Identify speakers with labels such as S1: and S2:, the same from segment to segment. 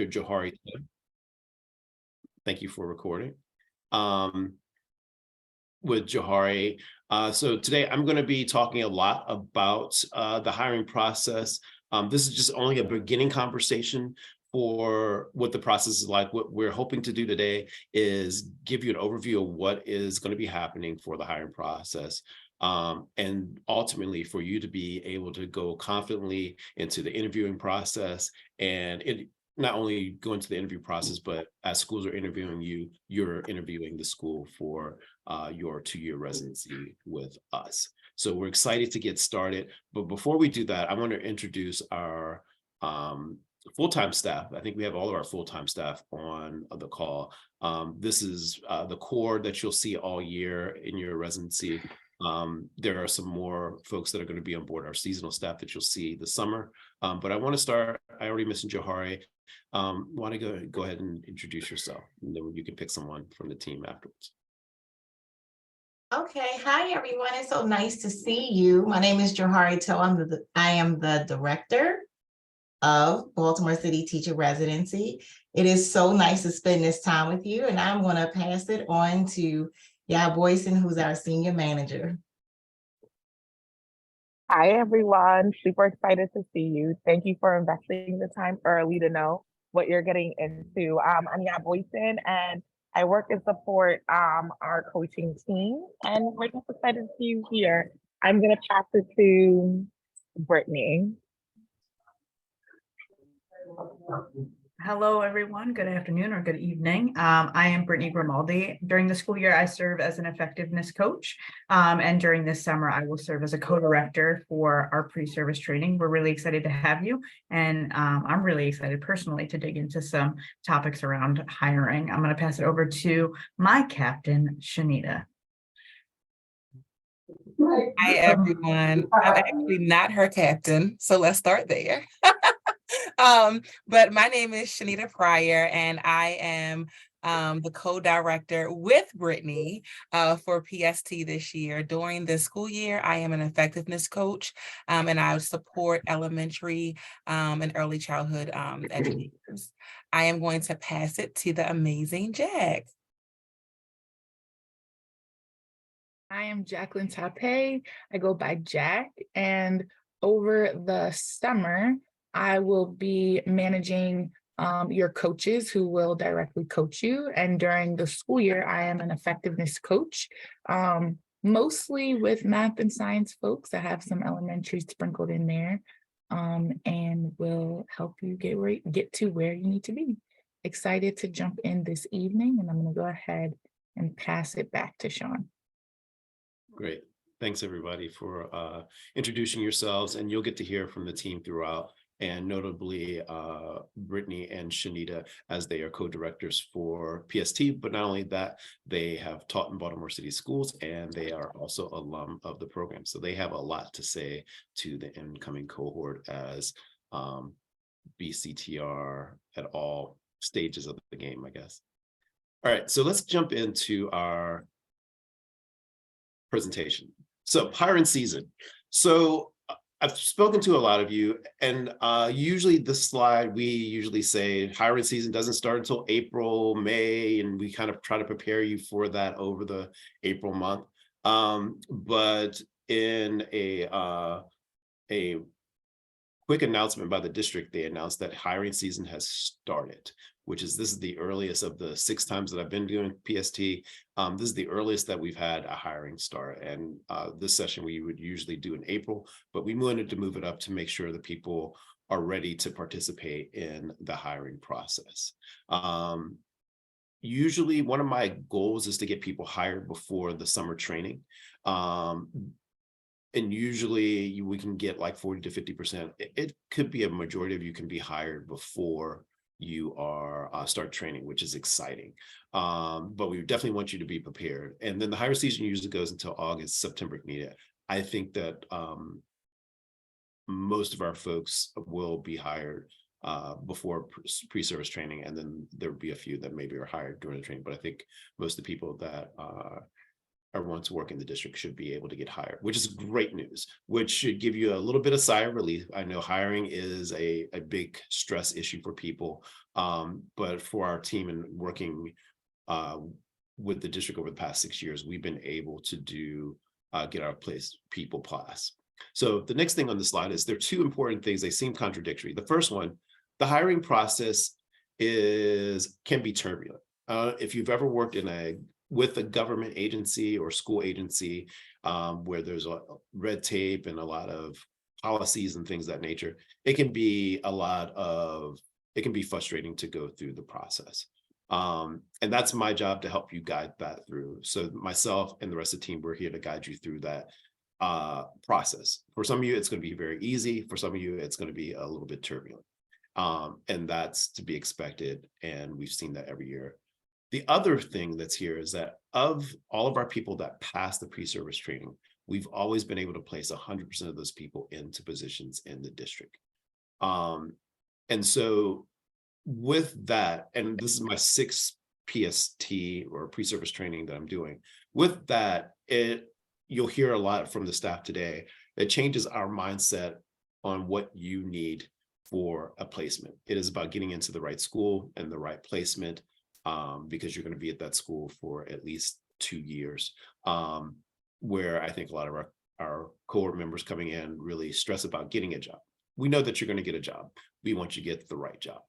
S1: Dr. Johari. Thank you for recording. With Johari. So today I'm going to be talking a lot about the hiring process. This is just only a beginning conversation for what the process is like. What we're hoping to do today is give you an overview of what is going to be happening for the hiring process. And ultimately for you to be able to go confidently into the interviewing process, and it not only go into the interview process, but as schools are interviewing you, you're interviewing the school for your 2-year residency with us. So we're excited to get started. But before we do that, I want to introduce our full-time staff. I think we have all of our full-time staff on the call. This is the core that you'll see all year in your residency. There are some more folks that are going to be on board, our seasonal staff that you'll see this summer. But I want to start, I already mentioned Johari. Want to go ahead and introduce yourself, and then you can pick someone from the team afterwards.
S2: Okay, hi everyone. It's so nice to see you. My name is Johari Toe. I am the director of Baltimore City Teacher Residency. It is so nice to spend this time with you, and I'm going to pass it on to Yah Boyson, who's our senior manager.
S3: Hi everyone, super excited to see you. Thank you for investing the time early to know what you're getting into. I'm Yah Boyson, and I work and support our coaching team, and we're just excited to see you here. I'm gonna pass it to Brittany.
S4: Hello, everyone. Good afternoon or good evening. I am Brittany Grimaldi. During the school year, I serve as an effectiveness coach. And during this summer, I will serve as a co-director for our pre-service training. We're really excited to have you. And I'm really excited personally to dig into some topics around hiring. I'm going to pass it over to my captain, Shanita.
S5: Hi, everyone. I'm actually not her captain, so let's start there. But my name is Shanita Pryor, and I am the co-director with Brittany for PST this year. During the school year, I am an effectiveness coach, and I support elementary and early childhood educators. I am going to pass it to the amazing Jack.
S6: I am Jacqueline Tape. I go by Jack, and over the summer, I will be managing your coaches who will directly coach you. And during the school year, I am an effectiveness coach, mostly with math and science folks. I have some elementary sprinkled in there, and will help you get to where you need to be. Excited to jump in this evening, and I'm going to go ahead and pass it back to Sean.
S1: Great. Thanks, everybody, for introducing yourselves, and you'll get to hear from the team throughout, and notably Brittany and Shanita, as they are co-directors for PST. But not only that, they have taught in Baltimore City schools, and they are also alum of the program. So they have a lot to say to the incoming cohort as BCTR at all stages of the game, I guess. All right, so let's jump into our presentation. So hiring season. So I've spoken to a lot of you, and usually this slide, we usually say hiring season doesn't start until April, May, and we kind of try to prepare you for that over the April month. But in a quick announcement by the district, they announced that hiring season has started, this is the earliest of the 6 times that I've been doing PST. This is the earliest that we've had a hiring start. And this session we would usually do in April, but we wanted to move it up to make sure that people are ready to participate in the hiring process. Usually one of my goals is to get people hired before the summer training. And usually we can get like 40 to 50%. It could be a majority of you can be hired before you are start training, which is exciting. But we definitely want you to be prepared. And then the hire season usually goes until August, September if needed. I think that most of our folks will be hired before pre-service training, and then there will be a few that maybe are hired during the training. But I think most of the people that want to work in the district should be able to get hired, which is great news, which should give you a little bit of sigh of relief. I know hiring is a big stress issue for people, but for our team and working with the district over the past 6 years, we've been able to do get our people class. So the next thing on the slide is there are two important things. They seem contradictory. The first one, the hiring process can be turbulent. If you've ever worked with a government agency or school agency where there's a red tape and a lot of policies and things of that nature, it can be frustrating to go through the process. And that's my job to help you guide that through. So myself and the rest of the team, we're here to guide you through that process. For some of you, it's going to be very easy. For some of you, it's going to be a little bit turbulent. And that's to be expected. And we've seen that every year. The other thing that's here is that of all of our people that pass the pre-service training, we've always been able to place 100% of those people into positions in the district. And so with that, and this is my 6th PST or pre-service training that I'm doing, with that, you'll hear a lot from the staff today. It changes our mindset on what you need for a placement. It is about getting into the right school and the right placement, because you're going to be at that school for at least 2 years, where I think a lot of our cohort members coming in really stress about getting a job. We know that you're going to get a job. We want you to get the right job.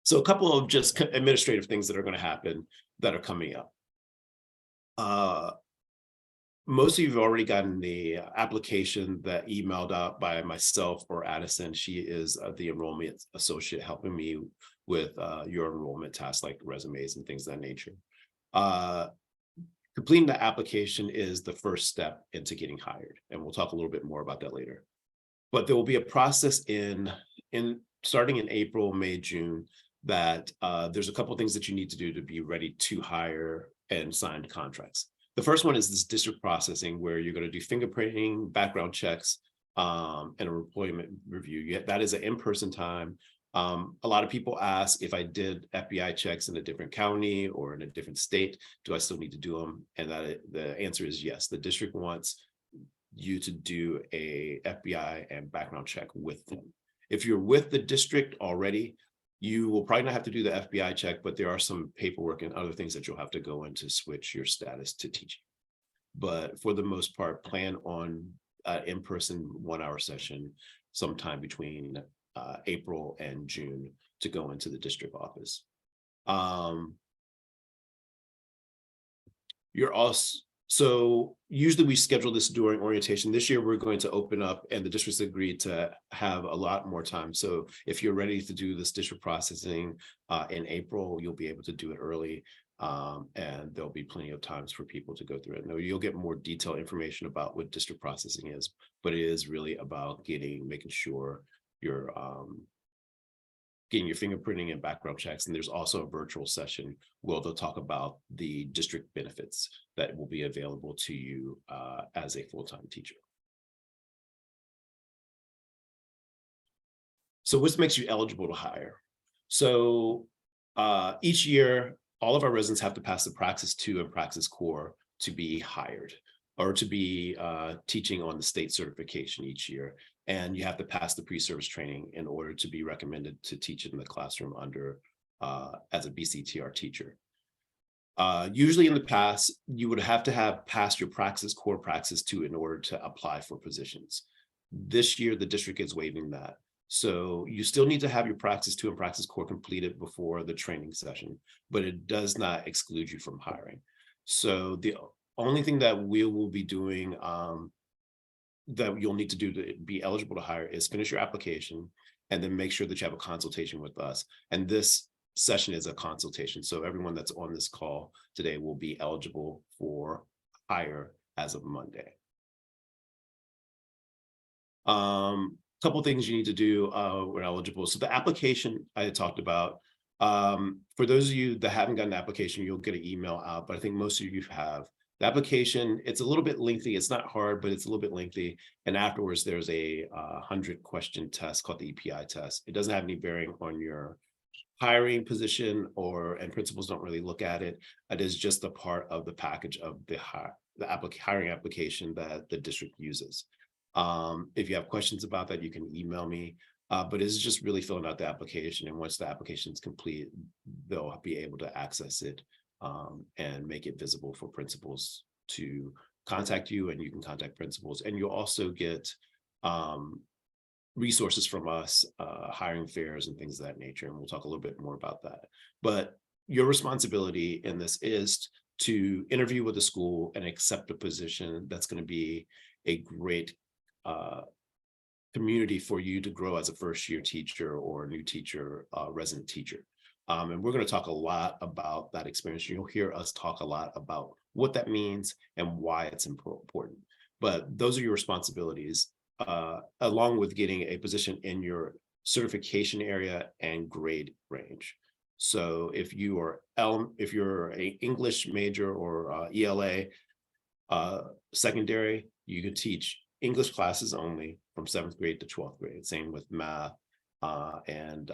S1: So a couple of just administrative things that are going to happen that are coming up. Most of you have already gotten the application that emailed out by myself or Addison. She is the enrollment associate helping me with your enrollment tasks like resumes and things of that nature. Completing the application is the first step into getting hired, and we'll talk a little bit more about that later. But there will be a process starting in April, May, June, that there's a couple of things that you need to do to be ready to hire and sign contracts. The first one is this district processing, where you're going to do fingerprinting, background checks, and a employment review. That is an in-person time. A lot of people ask if I did FBI checks in a different county or in a different state, do I still need to do them? And the answer is yes. The district wants you to do a FBI and background check with them. If you're with the district already, you will probably not have to do the FBI check, but there are some paperwork and other things that you'll have to go in to switch your status to teaching. But for the most part, plan on an in-person 1-hour session sometime between April and June to go into the district office. So usually we schedule this during orientation. This year, we're going to open up, and the district's agreed to have a lot more time. So if you're ready to do this district processing in April, you'll be able to do it early. And there'll be plenty of times for people to go through it. Now, you'll get more detailed information about what district processing is, but it is really about making sure you're getting your fingerprinting and background checks. And there's also a virtual session where they'll talk about the district benefits that will be available to you as a full-time teacher. So what makes you eligible to hire? So each year, all of our residents have to pass the Praxis 2 and Praxis Core to be hired, or to be teaching on the state certification each year. And you have to pass the pre-service training in order to be recommended to teach in the classroom as a BCTR teacher. Usually in the past, you would have to have passed your Praxis Core, Praxis 2 in order to apply for positions. This year, the district is waiving that. So you still need to have your Praxis 2 and Praxis Core completed before the training session, but it does not exclude you from hiring. So the only thing that we will be doing that you'll need to do to be eligible to hire is finish your application and then make sure that you have a consultation with us. And this session is a consultation. So everyone that's on this call today will be eligible for hire as of Monday. Couple things you need to do when eligible. So the application I had talked about, for those of you that haven't gotten an application, you'll get an email out, but I think most of you have. The application, it's a little bit lengthy. It's not hard, but it's a little bit lengthy. And afterwards, there's a 100-question test called the EPI test. It doesn't have any bearing on your hiring position and principals don't really look at it. It is just a part of the package of the hiring application that the district uses. If you have questions about that, you can email me. But it's just really filling out the application, and once the application is complete, they'll be able to access it and make it visible for principals to contact you, and you can contact principals. And you'll also get resources from us, hiring fairs and things of that nature, and we'll talk a little bit more about that. But your responsibility in this is to interview with the school and accept a position that's going to be a great community for you to grow as a first-year teacher or a new teacher, resident teacher. And we're going to talk a lot about that experience. You'll hear us talk a lot about what that means and why it's important. But those are your responsibilities, along with getting a position in your certification area and grade range. So if you're an English major or ELA secondary, you could teach English classes only from 7th grade to 12th grade. Same with math and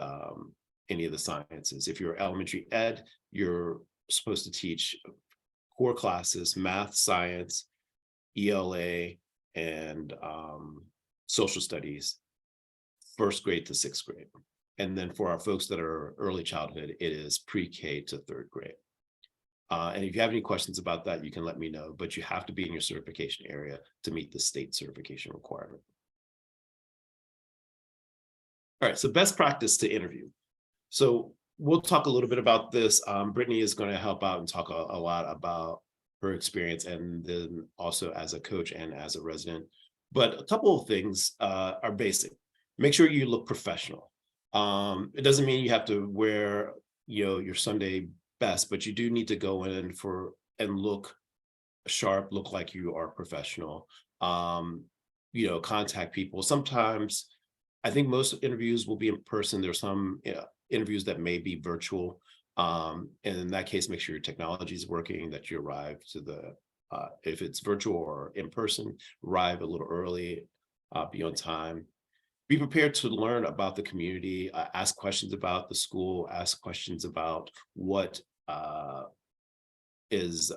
S1: any of the sciences. If you're elementary ed, you're supposed to teach core classes, math, science, ELA, and social studies, 1st grade to 6th grade. And then for our folks that are early childhood, it is pre-K to 3rd grade. And if you have any questions about that, you can let me know, but you have to be in your certification area to meet the state certification requirement. All right, so best practice to interview. So we'll talk a little bit about this. Brittany is going to help out and talk a lot about her experience, and then also as a coach and as a resident. But a couple of things are basic. Make sure you look professional. It doesn't mean you have to wear, your Sunday best, but you do need to go in and look sharp, look like you are professional. Contact people. Sometimes, I think most interviews will be in person. There's some interviews that may be virtual. And in that case, make sure your technology is working, that you arrive to if it's virtual or in person, arrive a little early, be on time. Be prepared to learn about the community, ask questions about the school, ask questions about what is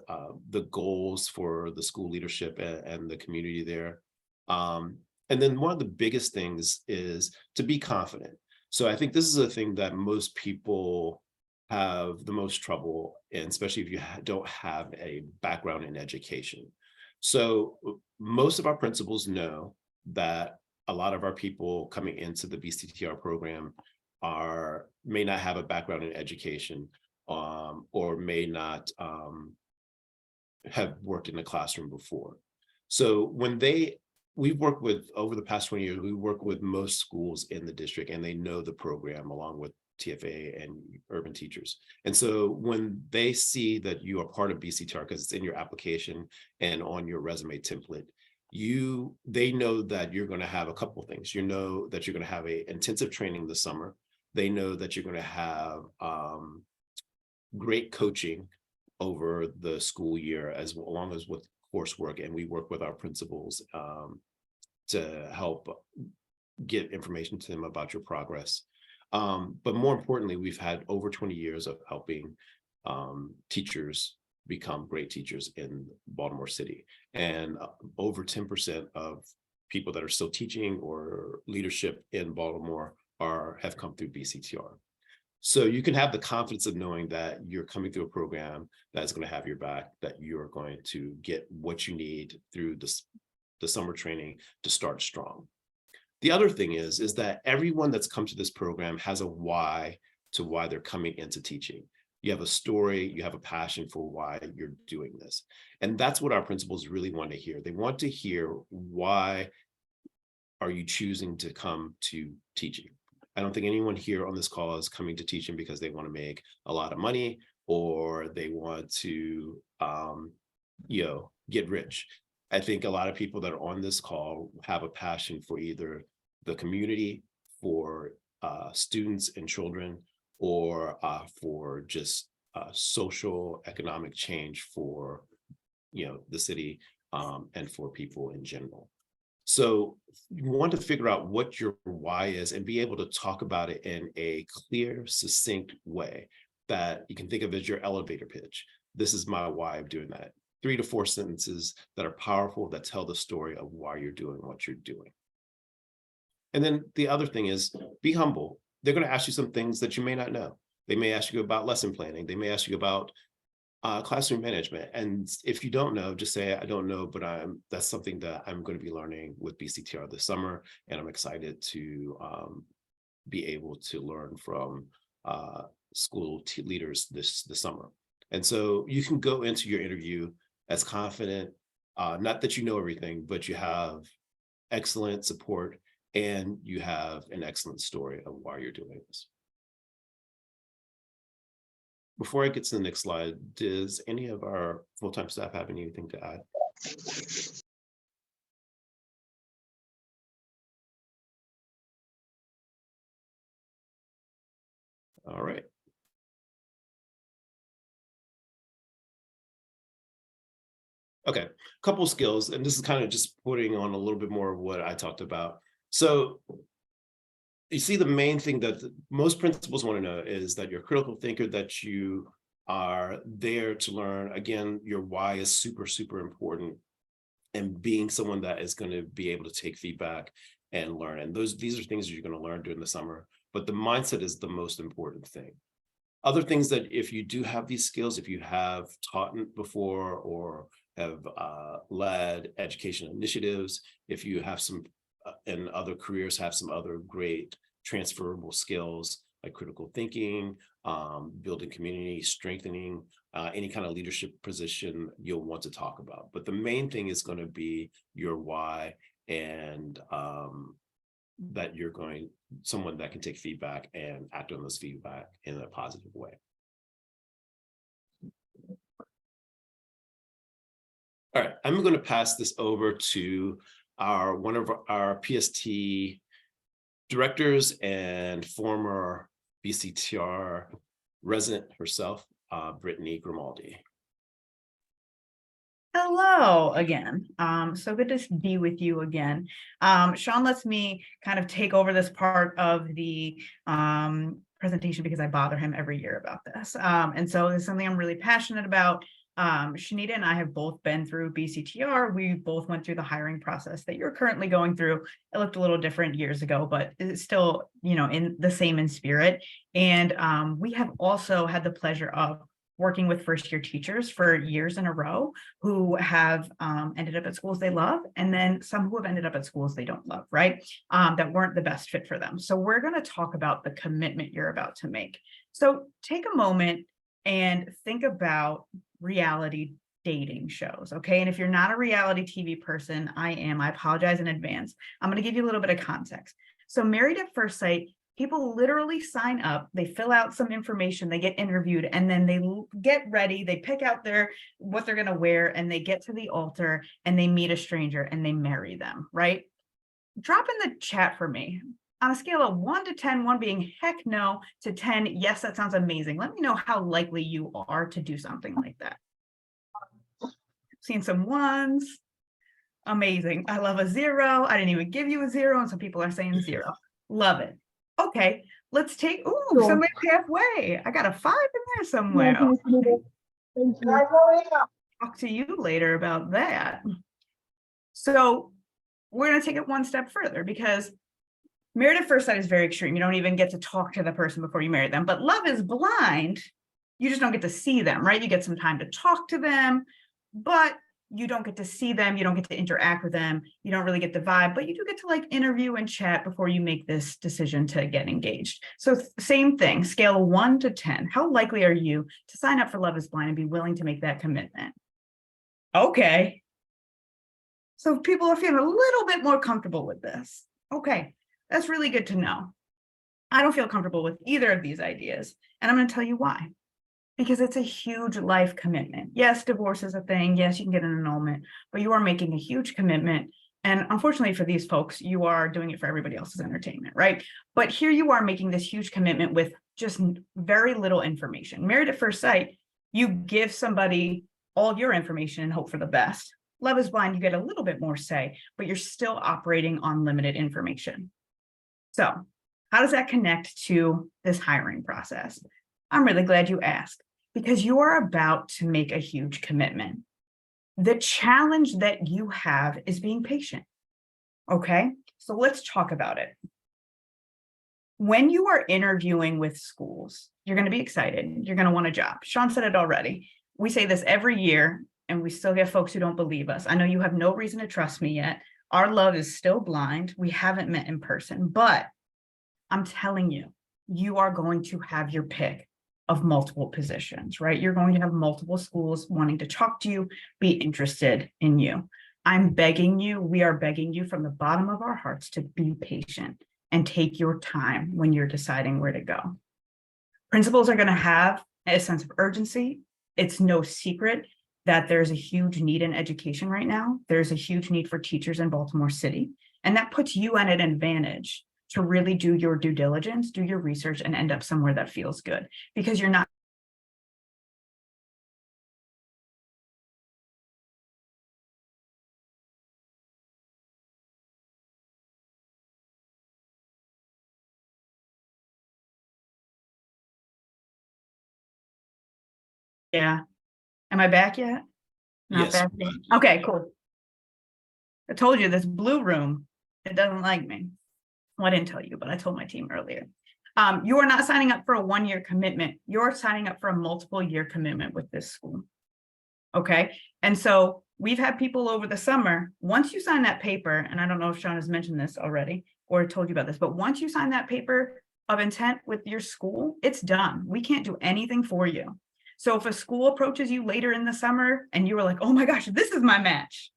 S1: the goals for the school leadership and the community there. And then one of the biggest things is to be confident. So I think this is a thing that most people have the most trouble in, especially if you don't have a background in education. So most of our principals know that a lot of our people coming into the BCTR program may not have a background in education, or may not have worked in a classroom before. So we've worked with, over the past 20 years, we work with most schools in the district, and they know the program along with TFA and urban teachers. And so when they see that you are part of BCTR, because it's in your application and on your resume template, they know that you're going to have a couple of things. You know that you're going to have a intensive training this summer. They know that you're going to have great coaching over the school year, along as with coursework. And we work with our principals to help get information to them about your progress. But more importantly, we've had over 20 years of helping teachers become great teachers in Baltimore City. And over 10% of people that are still teaching or leadership in Baltimore have come through BCTR. So you can have the confidence of knowing that you're coming through a program that's going to have your back, that you're going to get what you need through the summer training to start strong. The other thing is that everyone that's come to this program has a why to why they're coming into teaching. You have a story, you have a passion for why you're doing this. And that's what our principals really want to hear. They want to hear, why are you choosing to come to teaching? I don't think anyone here on this call is coming to teaching because they want to make a lot of money, or they want to, get rich. I think a lot of people that are on this call have a passion for either the community, for students and children, or for just social economic change for the city and for people in general. So you want to figure out what your why is and be able to talk about it in a clear, succinct way that you can think of as your elevator pitch. This is my why of doing that. 3 to 4 sentences that are powerful, that tell the story of why you're doing what you're doing. And then the other thing is be humble. They're going to ask you some things that you may not know. They may ask you about lesson planning. They may ask you about classroom management. And if you don't know, just say, I don't know, but that's something that I'm going to be learning with BCTR this summer. And I'm excited to be able to learn from school leaders this summer. And so you can go into your interview as confident, not that you know everything, but you have excellent support and you have an excellent story of why you're doing this. Before I get to the next slide, does any of our full-time staff have anything to add? All right. Okay, a couple of skills, and this is kind of just putting on a little bit more of what I talked about. So you see, the main thing that most principals want to know is that you're a critical thinker, that you are there to learn. Again, your why is super, super important, and being someone that is going to be able to take feedback and learn. And these are things that you're going to learn during the summer, but the mindset is the most important thing. Other things that if you do have these skills, if you have taught before or have led education initiatives, if you have some in other careers, have some other great transferable skills like critical thinking, building community, strengthening, any kind of leadership position you'll want to talk about. But the main thing is going to be your why, and that you're someone that can take feedback and act on those feedback in a positive way. All right, I'm going to pass this over to one of our PST directors and former BCTR resident herself, Brittany Grimaldi.
S4: Hello again. So good to be with you again. Sean lets me kind of take over this part of the presentation because I bother him every year about this. And so it's something I'm really passionate about. Shanita and I have both been through BCTR. We both went through the hiring process that you're currently going through. It looked a little different years ago, but it's still, in the same in spirit. And we have also had the pleasure of working with first-year teachers for years in a row who have ended up at schools they love, and then some who have ended up at schools they don't love, right? That weren't the best fit for them. So we're going to talk about the commitment you're about to make. So take a moment and think about reality dating shows, okay? And if you're not a reality TV person, I apologize in advance. I'm going to give you a little bit of context. So Married at First Sight, people literally sign up, they fill out some information, they get interviewed, and then they get ready, they pick out what they're going to wear, and they get to the altar and they meet a stranger and they marry them, right? Drop in the chat for me. On a scale of 1 to 10, 1 being heck no, to 10, yes, that sounds amazing. Let me know how likely you are to do something like that. Seen some 1s. Amazing. I love a 0. I didn't even give you a 0, and some people are saying 0. Love it. Okay, let's take, somebody halfway. I got a 5 in there somewhere. Okay. Thank you. Talk to you later about that. So we're going to take it one step further, because Married at First Sight is very extreme. You don't even get to talk to the person before you marry them. But Love is Blind, you just don't get to see them, right? You get some time to talk to them, but you don't get to see them. You don't get to interact with them. You don't really get the vibe, but you do get to interview and chat before you make this decision to get engaged. So same thing, scale 1 to 10. How likely are you to sign up for Love is Blind and be willing to make that commitment? Okay. So people are feeling a little bit more comfortable with this. Okay. That's really good to know. I don't feel comfortable with either of these ideas, and I'm going to tell you why. Because it's a huge life commitment. Yes, divorce is a thing. Yes, you can get an annulment, but you are making a huge commitment. And unfortunately for these folks, you are doing it for everybody else's entertainment, right? But here you are making this huge commitment with just very little information. Married at First Sight, you give somebody all your information and hope for the best. Love is Blind, you get a little bit more say, but you're still operating on limited information. So how does that connect to this hiring process? I'm really glad you asked, because you are about to make a huge commitment. The challenge that you have is being patient. Okay, so let's talk about it. When you are interviewing with schools, you're going to be excited. You're going to want a job. Sean said it already. We say this every year, and we still get folks who don't believe us. I know you have no reason to trust me yet. Our love is still blind. We haven't met in person, but I'm telling you, you are going to have your pick of multiple positions, right? You're going to have multiple schools wanting to talk to you, be interested in you. I'm begging you, we are begging you from the bottom of our hearts to be patient and take your time when you're deciding where to go. Principals are going to have a sense of urgency. It's no secret that there's a huge need in education right now. There's a huge need for teachers in Baltimore City, and that puts you at an advantage to really do your due diligence, do your research, and end up somewhere that feels good, because you're not. Yeah. Am I back yet? Not
S1: Yes.
S4: back yet. Okay, cool. I told you this blue room, it doesn't like me. Well, I didn't tell you, but I told my team earlier. You are not signing up for a one-year commitment. You're signing up for a multiple-year commitment with this school. Okay. And so we've had people over the summer, once you sign that paper, and I don't know if Sean has mentioned this already or told you about this, but once you sign that paper of intent with your school, it's done. We can't do anything for you. So if a school approaches you later in the summer and you were like, oh my gosh, this is my match,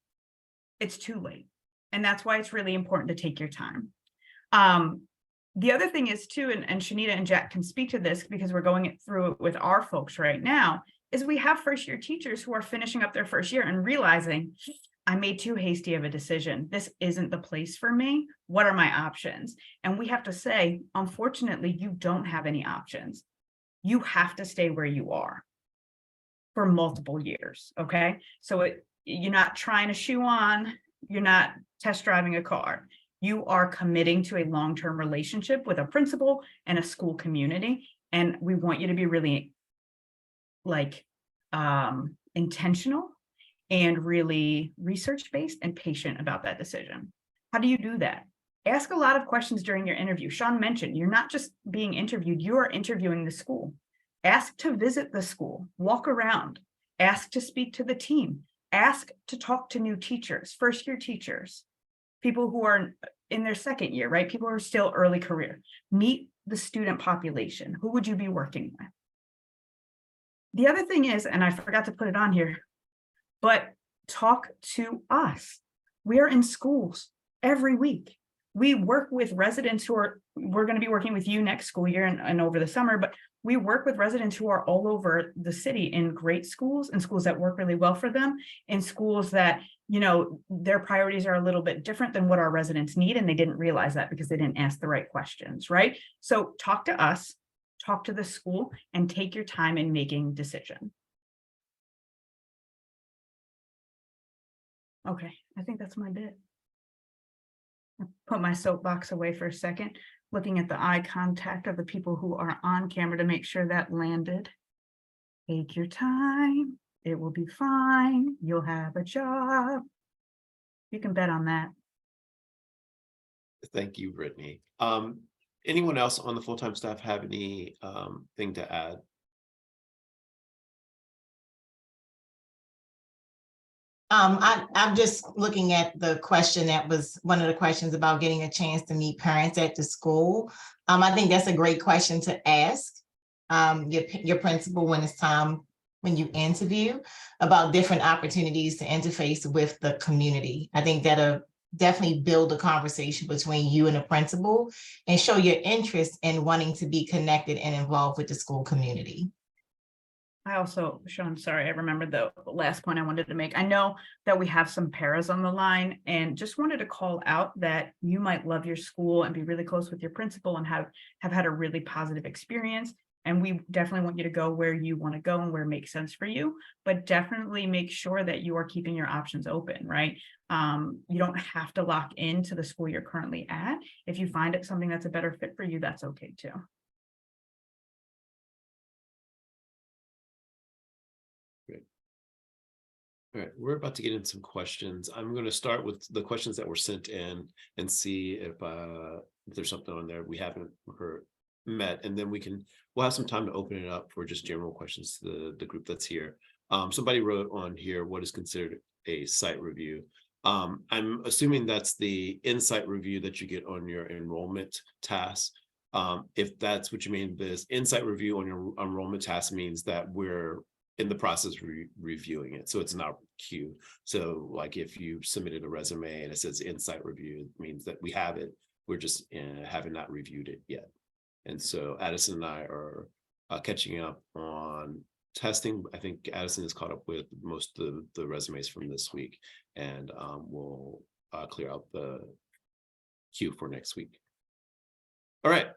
S4: it's too late. And that's why it's really important to take your time. The other thing is too, and Shanita and Jack can speak to this because we're going through it with our folks right now, is we have first year teachers who are finishing up their first year and realizing, I made too hasty of a decision. This isn't the place for me. What are my options? And we have to say, unfortunately, you don't have any options. You have to stay where you are for multiple years, okay? So you're not trying to shoe on, you're not test driving a car. You are committing to a long-term relationship with a principal and a school community. And we want you to be really intentional and really research-based and patient about that decision. How do you do that? Ask a lot of questions during your interview. Sean mentioned, you're not just being interviewed, you are interviewing the school. Ask to visit the school, walk around, ask to speak to the team, ask to talk to new teachers, first year teachers, people who are in their second year, right? People who are still early career. Meet the student population. Who would you be working with? The other thing is, and I forgot to put it on here, but talk to us. We are in schools every week. We work with residents we're going to be working with you next school year and over the summer, but we work with residents who are all over the city in great schools and schools that work really well for them, in schools that, their priorities are a little bit different than what our residents need. And they didn't realize that because they didn't ask the right questions, right? So talk to us, talk to the school, and take your time in making decisions. Okay, I think that's my bit. I put my soapbox away for a second, looking at the eye contact of the people who are on camera to make sure that landed. Take your time. It will be fine. You'll have a job. You can bet on that.
S1: Thank you, Brittany. Anyone else on the full-time staff have any thing to add?
S2: I'm just looking at the question that was one of the questions about getting a chance to meet parents at the school. I think that's a great question to ask your principal when it's time, when you interview, about different opportunities to interface with the community. I think that'll definitely build a conversation between you and the principal and show your interest in wanting to be connected and involved with the school community.
S4: I also, Sean, sorry, I remembered the last point I wanted to make. I know that we have some paras on the line, and just wanted to call out that you might love your school and be really close with your principal and have had a really positive experience. And we definitely want you to go where you want to go and where it makes sense for you, but definitely make sure that you are keeping your options open, right? You don't have to lock into the school you're currently at. If you find it something that's a better fit for you, that's okay too.
S1: All right, we're about to get into some questions. I'm going to start with the questions that were sent in and see if there's something on there we haven't met, and then we'll have some time to open it up for just general questions to the group that's here. Somebody wrote on here, what is considered a site review? I'm assuming that's the insight review that you get on your enrollment task. If that's what you mean, this insight review on your enrollment task means that we're in the process of reviewing it. So it's not queue. So like if you submitted a resume and it says insight review, it means that we have it. We're just having not reviewed it yet. And so Addison and I are catching up on testing. I think Addison is caught up with most of the resumes from this week, and we'll clear out the queue for next week. All right.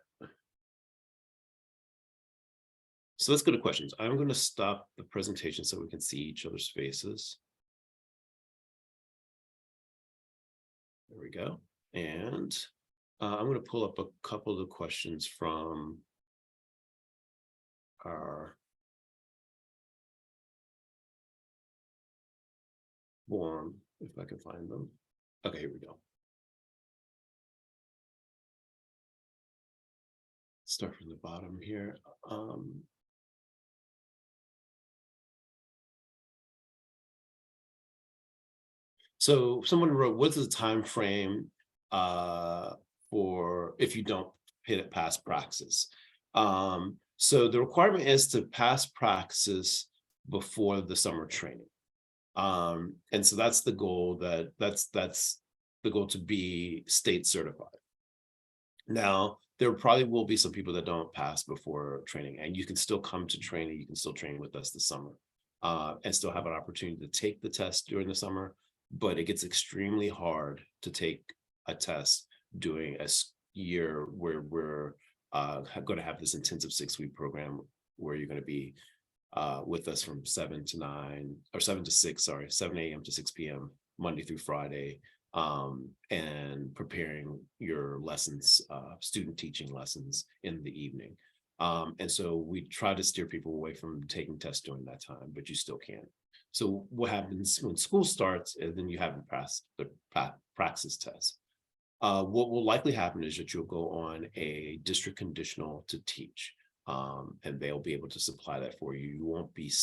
S1: So let's go to questions. I'm going to stop the presentation so we can see each other's faces. There we go. And I'm going to pull up a couple of questions from our form, if I can find them. Okay, here we go. Start from the bottom here. So someone wrote, what's the time frame for if you don't hit it past praxis? So the requirement is to pass praxis before the summer training. And so that's the goal, that's the goal, to be state certified. Now, there probably will be some people that don't pass before training, and you can still come to training. You can still train with us this summer and still have an opportunity to take the test during the summer. But it gets extremely hard to take a test during a year where we're going to have this intensive 6-week program where you're going to be with us from 7 to 9 or 7 to 6, sorry, 7 a.m. to 6 p.m. Monday through Friday, and preparing your lessons, student teaching lessons in the evening. And so we try to steer people away from taking tests during that time, but you still can. So what happens when school starts and then you haven't passed the praxis test? What will likely happen is that you'll go on a district conditional to teach, and they'll be able to supply that for you. You won't be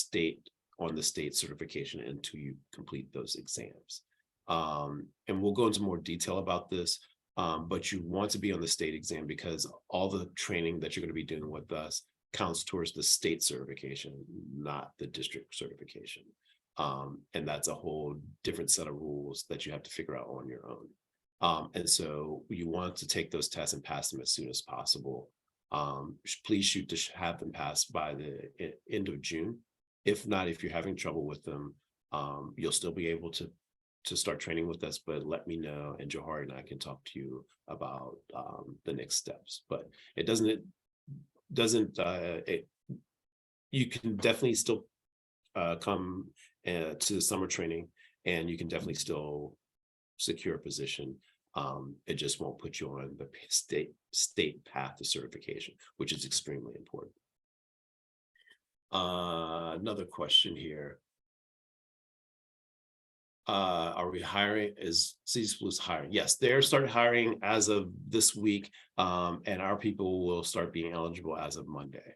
S1: on the state certification until you complete those exams. And we'll go into more detail about this, but you want to be on the state exam because all the training that you're going to be doing with us counts towards the state certification, not the district certification. And that's a whole different set of rules that you have to figure out on your own. And so you want to take those tests and pass them as soon as possible. Please shoot to have them passed by the end of June. If not, if you're having trouble with them, you'll still be able to start training with us, but let me know, and Johari and I can talk to you about the next steps. But it doesn't you can definitely still come to the summer training, and you can definitely still secure a position. It just won't put you on the state path to certification, which is extremely important. Another question here. Are we hiring? Is City Schools hiring? Yes, they're started hiring as of this week, and our people will start being eligible as of Monday.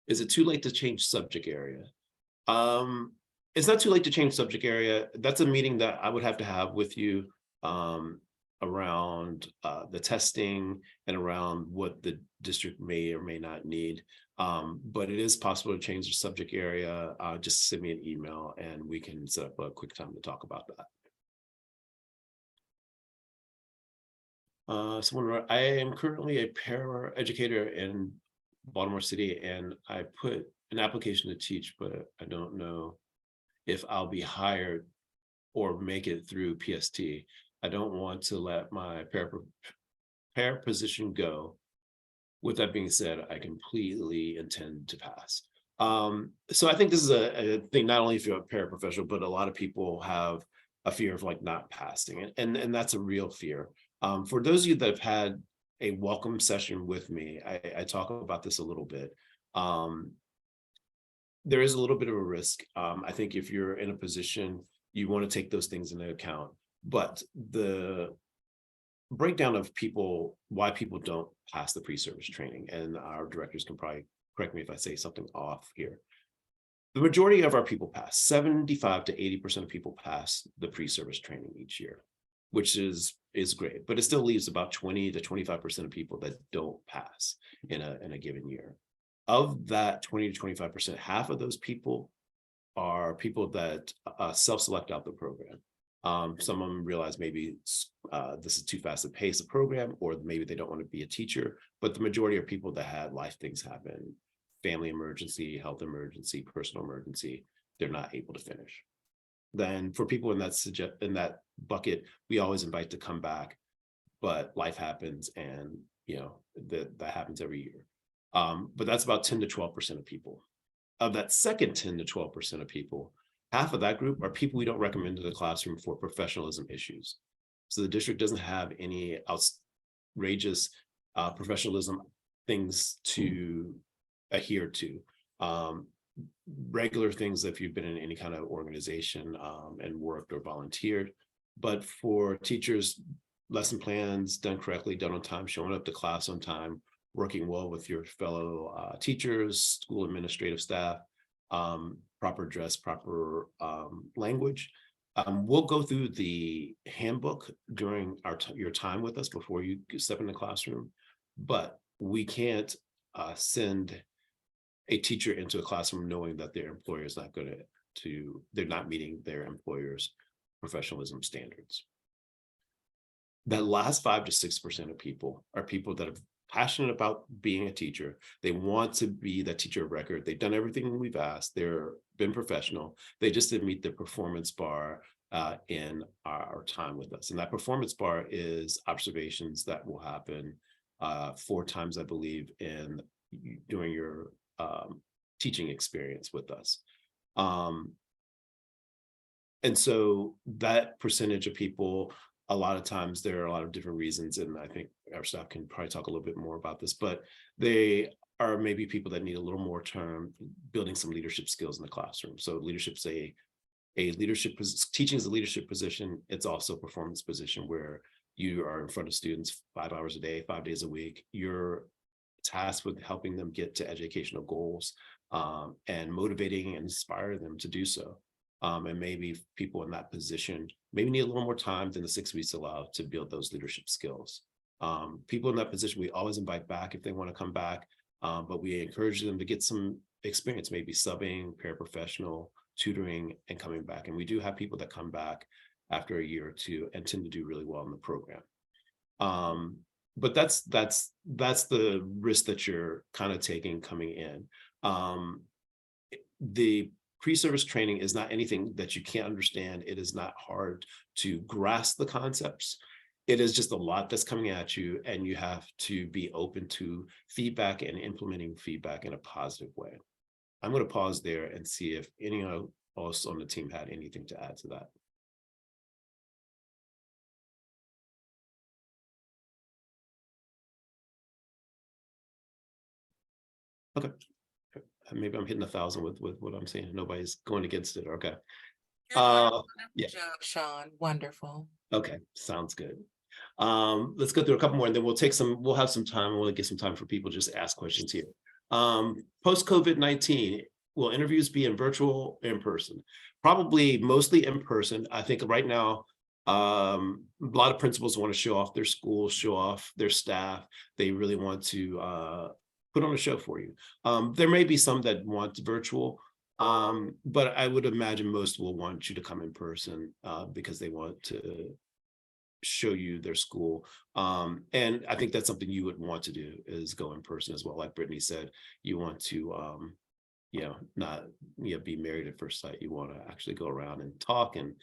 S1: Is it too late to change subject area? It's not too late to change subject area. That's a meeting that I would have to have with you around the testing and around what the district may or may not need. But it is possible to change the subject area. Just send me an email and we can set up a quick time to talk about that. Someone wrote, I am currently a paraeducator in Baltimore City, and I put an application to teach, but I don't know if I'll be hired or make it through PST. I don't want to let my para position go. With that being said, I completely intend to pass. So I think this is a thing, not only if you're a paraprofessional, but a lot of people have a fear of like not passing it. And that's a real fear. For those of you that have had a welcome session with me, I talk about this a little bit. There is a little bit of a risk. I think if you're in a position, you want to take those things into account. But the breakdown of people, why people don't pass the pre-service training, and our directors can probably correct me if I say something off here. The majority of our people pass, 75 to 80% of people pass the pre-service training each year, which is great, but it still leaves about 20 to 25% of people that don't pass in a given year. Of that 20 to 25%, half of those people are people that self-select out the program. Some of them realize maybe this is too fast to pace a program, or maybe they don't want to be a teacher, but the majority are people that had life things happen, family emergency, health emergency, personal emergency, they're not able to finish. Then for people in that bucket, we always invite to come back, but life happens, and that happens every year. But that's about 10 to 12% of people. Of that second 10 to 12% of people, half of that group are people we don't recommend to the classroom for professionalism issues. So the district doesn't have any outrageous professionalism things to adhere to. Regular things if you've been in any kind of organization and worked or volunteered. But for teachers, lesson plans done correctly, done on time, showing up to class on time, working well with your fellow teachers, school administrative staff, proper dress, proper language. We'll go through the handbook during your time with us before you step in the classroom, but we can't send a teacher into a classroom knowing that their employer is not going they're not meeting their employer's professionalism standards. That last 5 to 6% of people are people that are passionate about being a teacher. They want to be that teacher of record. They've done everything we've asked. They've been professional. They just didn't meet the performance bar in our time with us. And that performance bar is observations that will happen 4 times, I believe, during your teaching experience with us. And so that percentage of people, a lot of times there are a lot of different reasons, and I think our staff can probably talk a little bit more about this, but they are maybe people that need a little more time building some leadership skills in the classroom. So leadership's teaching is a leadership position. It's also a performance position where you are in front of students 5 hours a day, 5 days a week. You're tasked with helping them get to educational goals and motivating and inspiring them to do so. And maybe people in that position maybe need a little more time than the 6 weeks allow to build those leadership skills. People in that position, we always invite back if they want to come back, but we encourage them to get some experience, maybe subbing, paraprofessional, tutoring, and coming back. And we do have people that come back after a year or two and tend to do really well in the program. But that's the risk that you're kind of taking coming in. The pre-service training is not anything that you can't understand. It is not hard to grasp the concepts. It is just a lot that's coming at you, and you have to be open to feedback and implementing feedback in a positive way. I'm going to pause there and see if anyone else on the team had anything to add to that. Okay. Maybe I'm hitting 1,000 with what I'm saying. Nobody's going against it. Okay. Yeah.
S5: Good job, Sean. Wonderful.
S1: Okay, sounds good. Let's go through a couple more, and then we'll have some time. We'll get some time for people to just ask questions here. Post COVID-19, will interviews be in virtual or in person? Probably mostly in person. I think right now, a lot of principals want to show off their school, show off their staff. They really want to put on a show for you. There may be some that want virtual, but I would imagine most will want you to come in person because they want to show you their school. And I think that's something you would want to do, is go in person as well. Like Brittany said, you want to not be married at first sight. You want to actually go around and talk and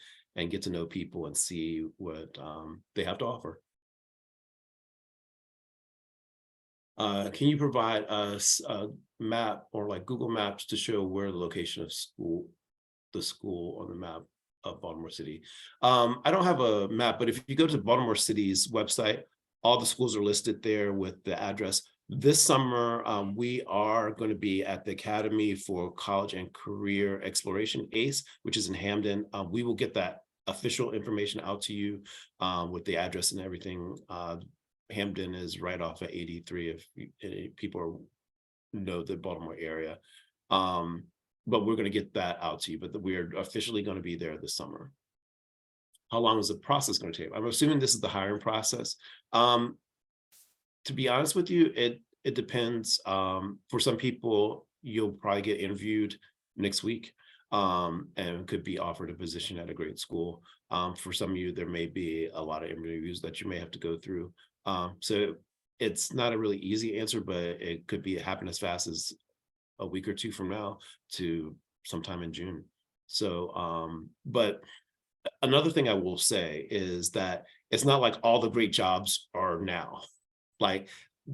S1: get to know people and see what they have to offer. Can you provide us a map or like Google Maps to show where the location of the school on the map of Baltimore City? I don't have a map, but if you go to Baltimore City's website, all the schools are listed there with the address. This summer, we are going to be at the Academy for College and Career Exploration, ACE, which is in Hamden. We will get that official information out to you with the address and everything. Hamden is right off of 83 if people know the Baltimore area. But we're going to get that out to you, but we're officially going to be there this summer. How long is the process going to take? I'm assuming this is the hiring process. To be honest with you, it depends. For some people, you'll probably get interviewed next week and could be offered a position at a great school. For some of you, there may be a lot of interviews that you may have to go through. So it's not a really easy answer, but it could be happen as fast as a week or two from now to sometime in June. So, but another thing I will say is that it's not like all the great jobs are now. Like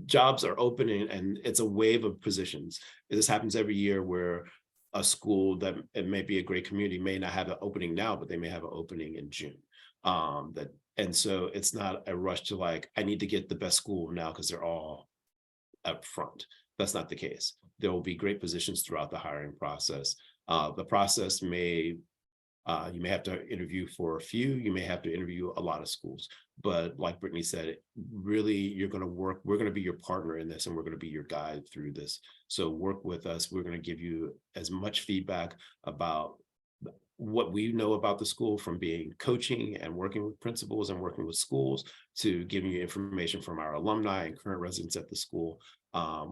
S1: jobs are opening and it's a wave of positions. This happens every year where a school that it may be a great community may not have an opening now, but they may have an opening in June. And so it's not a rush to like, I need to get the best school now because they're all up front. That's not the case. There will be great positions throughout the hiring process. The process may, you may have to interview for a few, you may have to interview a lot of schools, but like Brittany said, really you're going to work, we're going to be your partner in this and we're going to be your guide through this. So work with us. We're going to give you as much feedback about what we know about the school from being coaching and working with principals and working with schools to giving you information from our alumni and current residents at the school.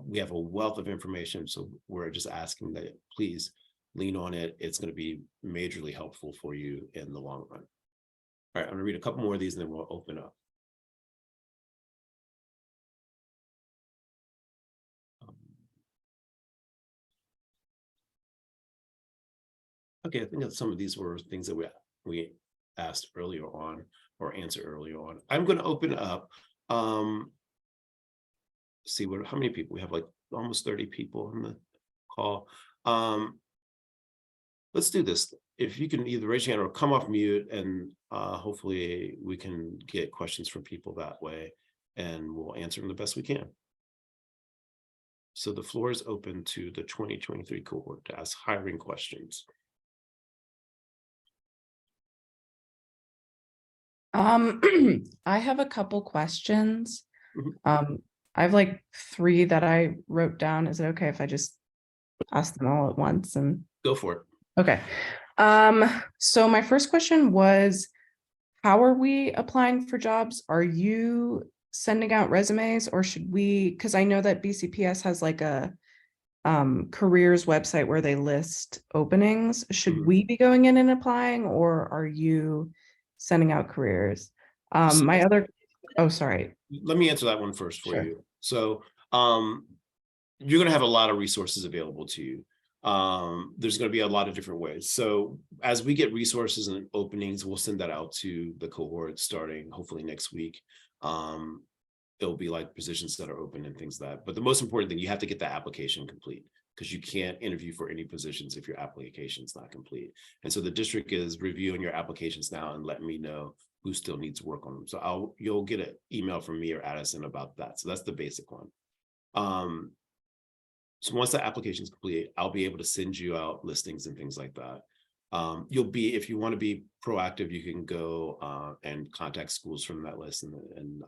S1: We have a wealth of information, so we're just asking that please lean on it. It's going to be majorly helpful for you in the long run. All right, I'm going to read a couple more of these and then we'll open up. Okay, I think that some of these were things that we asked earlier on or answered earlier on. I'm going to open up. See how many people we have, like almost 30 people on the call. Let's do this. If you can either raise your hand or come off mute, and hopefully we can get questions from people that way and we'll answer them the best we can. So the floor is open to the 2023 cohort to ask hiring questions.
S7: I have a couple questions. I have like 3 that I wrote down. Is it okay if I just ask them all at once? And
S1: go for it.
S7: Okay. So my first question was, how are we applying for jobs? Are you sending out resumes, or should we, because I know that BCPS has like a careers website where they list openings. Should we be going in and applying, or are you sending out careers? My other, oh, sorry.
S1: Let me answer that one first for you. So you're going to have a lot of resources available to you. There's going to be a lot of different ways. So as we get resources and openings, we'll send that out to the cohort starting hopefully next week. It'll be like positions that are open and things like that. But the most important thing, you have to get the application complete, because you can't interview for any positions if your application is not complete. And so the district is reviewing your applications now and letting me know who still needs work on them. So you'll get an email from me or Addison about that. So that's the basic one. So once the application is complete, I'll be able to send you out listings and things like that. If you want to be proactive, you can go and contact schools from that list and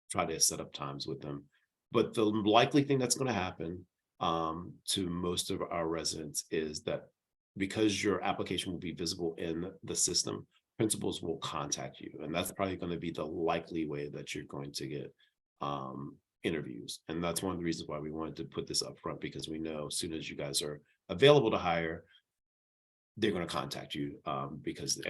S1: try to set up times with them. But the likely thing that's going to happen to most of our residents is that because your application will be visible in the system, principals will contact you. And that's probably going to be the likely way that you're going to get interviews. And that's one of the reasons why we wanted to put this up front, because we know as soon as you guys are available to hire, they're going to contact you and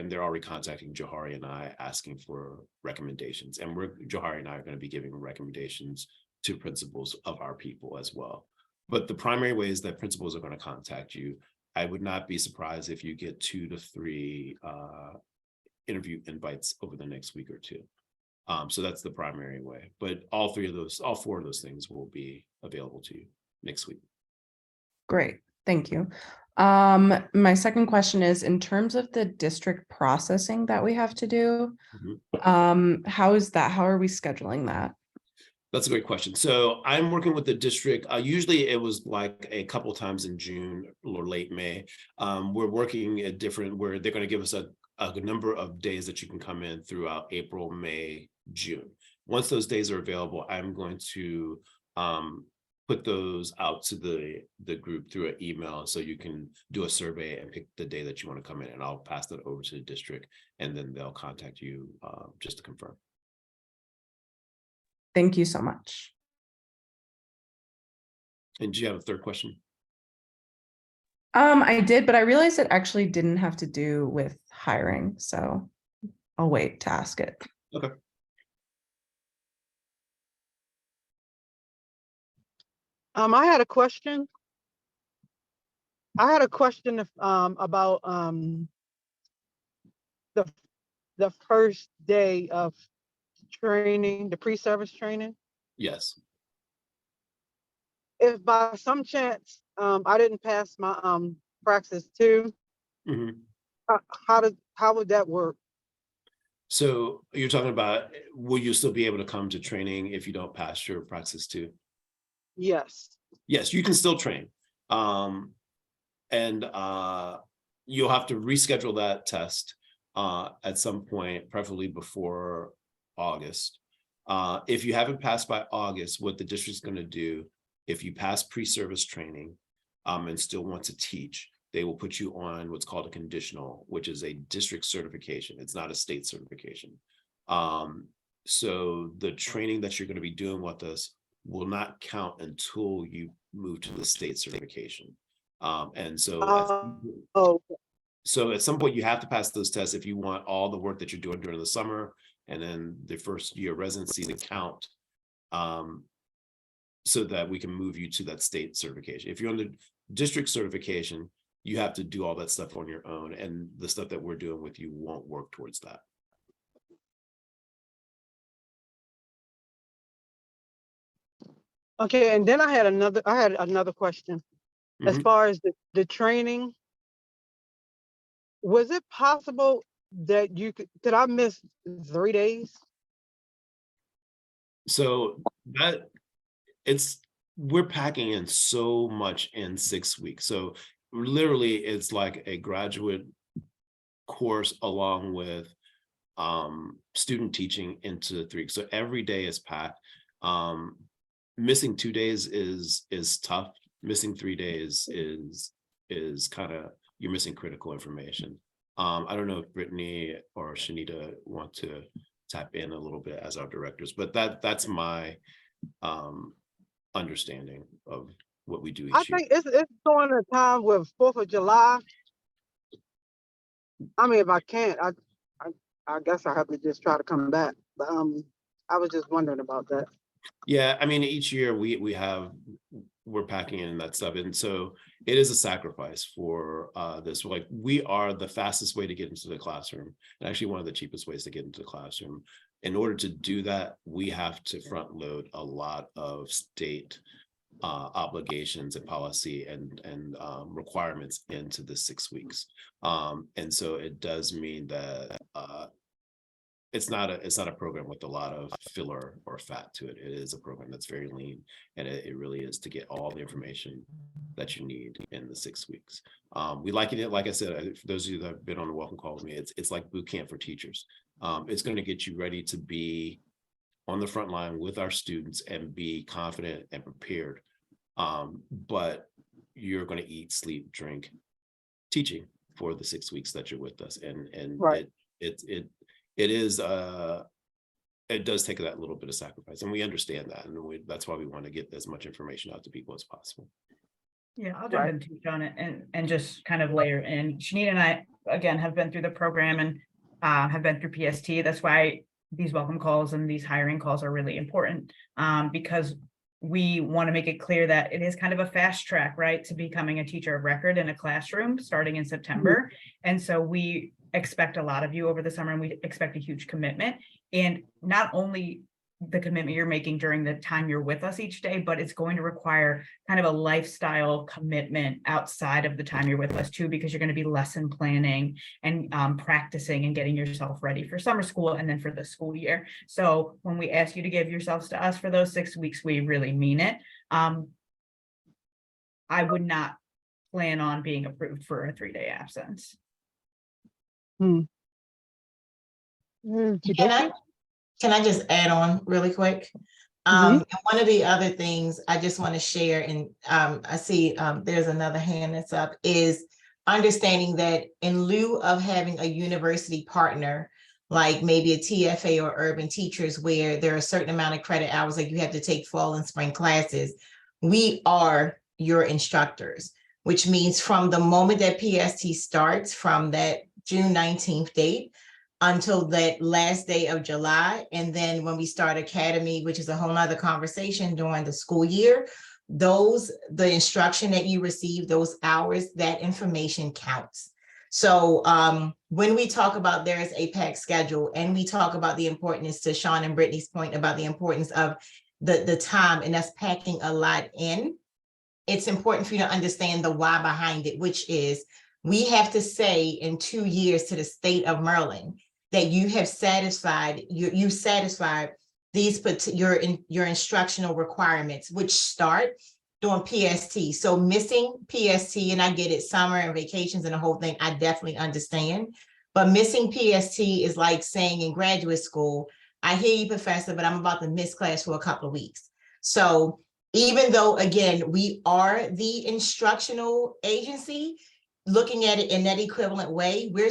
S1: they're already contacting Johari and I asking for recommendations. And Johari and I are going to be giving recommendations to principals of our people as well. But the primary way is that principals are going to contact you. I would not be surprised if you get 2 to 3 interview invites over the next week or two. So that's the primary way, but all four of those things will be available to you next week.
S7: Great, thank you. My second question is, in terms of the district processing that we have to do, how is that? How are we scheduling that?
S1: That's a great question. So I'm working with the district. Usually it was like a couple times in June or late May. We're working at different, where they're going to give us a number of days that you can come in throughout April, May, June. Once those days are available, I'm going to put those out to the group through an email, so you can do a survey and pick the day that you want to come in, and I'll pass that over to the district, and then they'll contact you just to confirm.
S7: Thank you so much.
S1: And do you have a third question?
S7: I did, but I realized it actually didn't have to do with hiring, so I'll wait to ask it.
S1: Okay.
S8: I had a question. About the first day of training, the pre-service training.
S1: Yes.
S8: If by some chance I didn't pass my praxis 2, how would that work?
S1: So you're talking about, will you still be able to come to training if you don't pass your praxis 2?
S8: Yes.
S1: Yes, you can still train. And you'll have to reschedule that test at some point, preferably before August. If you haven't passed by August, what the district's going to do, if you pass pre-service training and still want to teach, they will put you on what's called a conditional, which is a district certification. It's not a state certification. So the training that you're going to be doing with us will not count until you move to the state certification. And so, so at some point you have to pass those tests if you want all the work that you're doing during the summer and then the first year residency to count, so that we can move you to that state certification. If you're on the district certification, you have to do all that stuff on your own, and the stuff that we're doing with you won't work towards that.
S8: Okay, and then I had another question. As far as the training, was it possible that could I miss 3 days?
S1: So we're packing in so much in 6 weeks. So literally it's like a graduate course along with student teaching into 3 weeks. So every day is packed. Missing 2 days is tough. Missing 3 days is kind of, you're missing critical information. I don't know if Brittany or Shanita want to tap in a little bit as our directors, but that's my understanding of what we do each year.
S8: I think it's during a time with 4th of July. I mean, if I can't, I guess I have to just try to come back. But I was just wondering about that.
S1: Yeah, I mean, each year we're packing in that stuff, and so it is a sacrifice for this. Like, we are the fastest way to get into the classroom, and actually one of the cheapest ways to get into the classroom. In order to do that, we have to front load a lot of state obligations and policy and requirements into the 6 weeks, and so it does mean that it's not a program with a lot of filler or fat to it. It is a program that's very lean, and it really is to get all the information that you need in the 6 weeks. We liken it, like I said, for those of you that have been on the welcome call with me, it's like boot camp for teachers. It's going to get you ready to be on the front line with our students and be confident and prepared. But you're going to eat, sleep, drink, teaching for the 6 weeks that you're with us, and
S8: right.
S1: It does take that little bit of sacrifice, and we understand that, and that's why we want to get as much information out to people as possible.
S4: Yeah, I'll jump in too, John, and just kind of layer in. Shanita and I, again, have been through the program and have been through PST. That's why these welcome calls and these hiring calls are really important, because we want to make it clear that it is kind of a fast track, right, to becoming a teacher of record in a classroom starting in September. And so we expect a lot of you over the summer, and we expect a huge commitment. And not only the commitment you're making during the time you're with us each day, but it's going to require kind of a lifestyle commitment outside of the time you're with us too, because you're going to be lesson planning and practicing and getting yourself ready for summer school and then for the school year. So when we ask you to give yourselves to us for those 6 weeks, we really mean it. I would not plan on being approved for a 3-day absence.
S2: Can I just add on really quick? And one of the other things I just want to share, and I see there's another hand that's up, is understanding that in lieu of having a university partner, like maybe a TFA or Urban Teachers, where there are a certain amount of credit hours, like you have to take fall and spring classes, we are your instructors, which means from the moment that PST starts, from that June 19th date, until that last day of July. And then when we start Academy, which is a whole nother conversation during the school year, the instruction that you receive, those hours, that information counts. So when we talk about there is a packed schedule, and we talk about the importance, to Sean and Brittany's point about the importance of the time and us packing a lot in, it's important for you to understand the why behind it, which is we have to say in 2 years to the state of Maryland that you have satisfied, you satisfied these your instructional requirements, which start during PST. So missing PST, and I get it, summer and vacations and the whole thing, I definitely understand. But missing PST is like saying in graduate school, I hear you, professor, but I'm about to miss class for a couple of weeks. So even though, again, we are the instructional agency, looking at it in that equivalent way, we're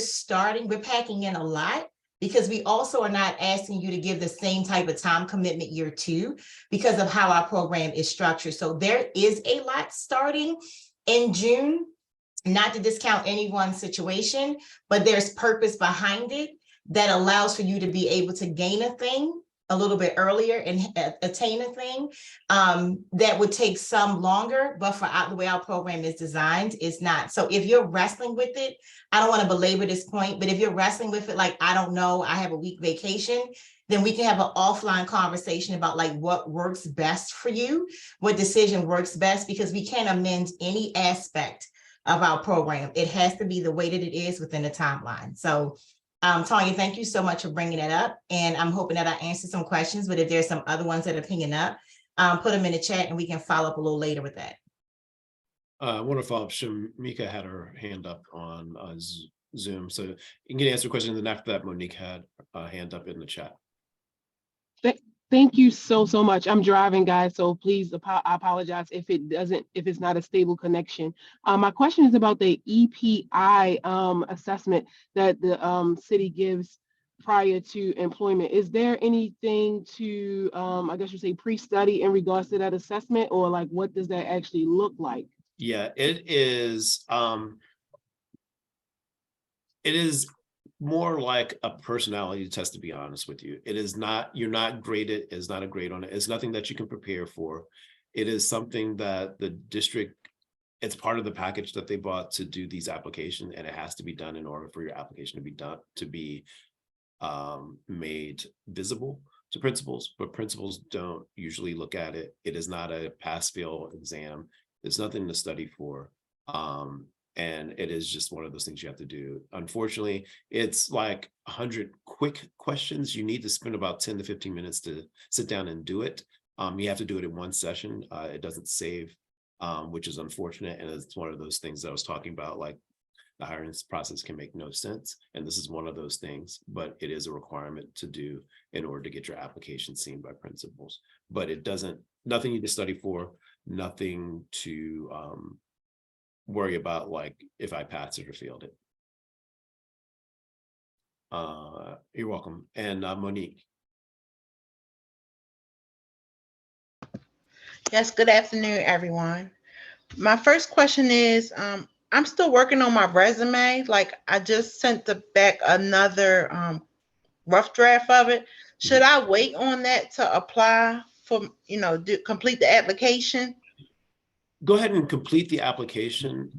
S2: packing in a lot, because we also are not asking you to give the same type of time commitment year 2 because of how our program is structured. So there is a lot starting in June, not to discount anyone's situation, but there's purpose behind it that allows for you to be able to gain a thing a little bit earlier and attain a thing that would take some longer, but for the way our program is designed, it's not. So if you're wrestling with it, I don't want to belabor this point, but if you're wrestling with it, like, I don't know, I have a week vacation, then we can have an offline conversation about like what works best for you, what decision works best, because we can't amend any aspect of our program. It has to be the way that it is within the timeline. So Tanya, thank you so much for bringing it up. And I'm hoping that I answered some questions, but if there's some other ones that are pinging up, put them in the chat and we can follow up a little later with that.
S1: I want to follow up. Shamika had her hand up on Zoom, so you can answer a question. And then after that, Monique had a hand up in the chat.
S9: Thank you so much. I'm driving, guys, so please, I apologize if it's not a stable connection. My question is about the EPI assessment that the city gives prior to employment. Is there anything to, I guess you say, pre-study in regards to that assessment, or like what does that actually look like?
S1: Yeah, it is more like a personality test, to be honest with you. It is not, you're not graded, it's not a grade on it. It's nothing that you can prepare for. It is something that the district, it's part of the package that they bought to do these applications, and it has to be done in order for your application to be done, to be made visible to principals, but principals don't usually look at it. It is not a pass-fail exam. There's nothing to study for. And it is just one of those things you have to do. Unfortunately, it's like 100 quick questions. You need to spend about 10 to 15 minutes to sit down and do it. You have to do it in one session. It doesn't save, which is unfortunate. And it's one of those things that I was talking about, like the hiring process can make no sense. And this is one of those things, but it is a requirement to do in order to get your application seen by principals. But it doesn't, nothing you to study for, nothing to, worry about like if I passed it or failed it. You're welcome. And Monique.
S10: Yes, good afternoon, everyone. My first question is, I'm still working on my resume. Like, I just sent back another rough draft of it. Should I wait on that to apply for, complete the application?
S1: Go ahead and complete the application.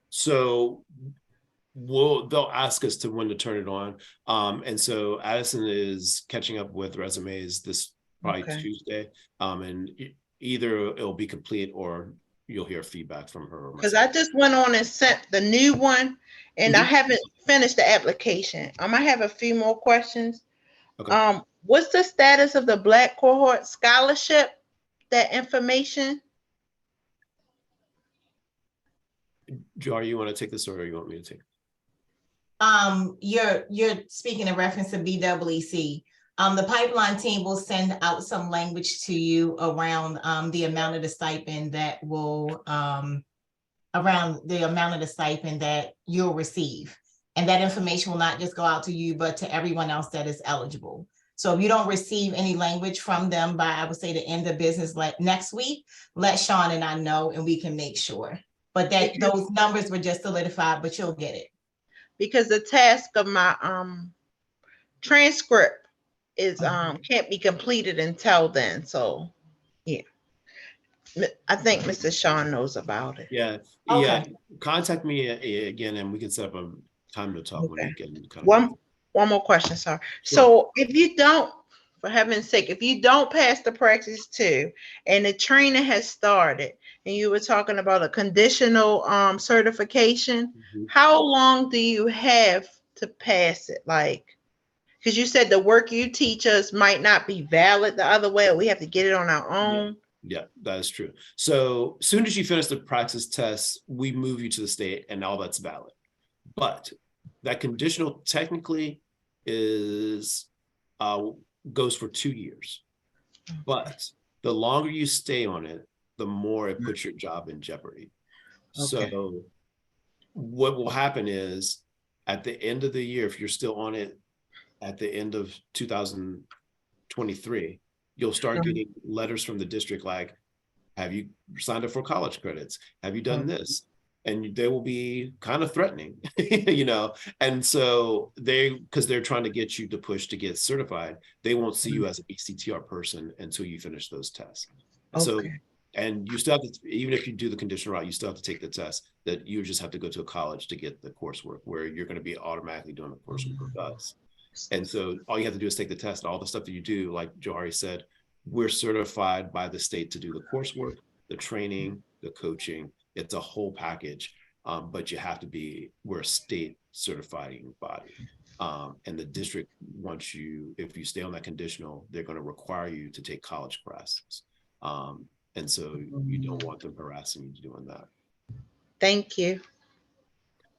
S1: So they'll ask us to when to turn it on. And so Addison is catching up with resumes this probably
S10: Okay.
S1: Tuesday. And either it'll be complete or you'll hear feedback from her or
S10: Because
S1: myself.
S10: I just went on and sent the new one, and I haven't finished the application. I might have a few more questions.
S1: Okay.
S10: What's the status of the Black Cohort Scholarship? That information?
S1: Jar, you want to take this or you want me to take it?
S2: You're speaking in reference to BEEC. The pipeline team will send out some language to you around the amount of the stipend that will you'll receive. And that information will not just go out to you, but to everyone else that is eligible. So if you don't receive any language from them by, I would say, the end of business like next week, let Sean and I know and we can make sure. But that those numbers were just solidified, but you'll get it.
S10: Because the task of my transcript is can't be completed until then. So yeah. I think Mr. Sean knows about it.
S1: Yeah.
S2: Okay.
S1: Yeah. Contact me again and we can set up a time to talk when you can kind of
S10: One more question, sir.
S1: Sure.
S10: So if you don't, for heaven's sake, if you don't pass the practice 2 and the training has started and you were talking about a conditional certification, how long do you have to pass it? Like, because you said the work you teach us might not be valid the other way, or we have to get it on our own.
S1: Yeah, that is true. So as soon as you finish the practice test, we move you to the state and all that's valid. But that conditional technically is goes for 2 years. But the longer you stay on it, the more it puts your job in jeopardy.
S10: Okay.
S1: So what will happen is at the end of the year, if you're still on it at the end of 2023, you'll start getting letters from the district like, have you signed up for college credits? Have you done this? And they will be kind of threatening, you know? And so because they're trying to get you to push to get certified, they won't see you as a BCTR person until you finish those tests. So, and you still have to, even if you do the conditional route, you still have to take the test that you just have to go to a college to get the coursework where you're going to be automatically doing the coursework with us. And so all you have to do is take the test. All the stuff that you do, like Johari said, we're certified by the state to do the coursework, the training, the coaching. It's a whole package, but you have to be, we're a state certifying body. And the district wants you, if you stay on that conditional, they're going to require you to take college classes. And so you don't want them harassing you doing that.
S10: Thank you.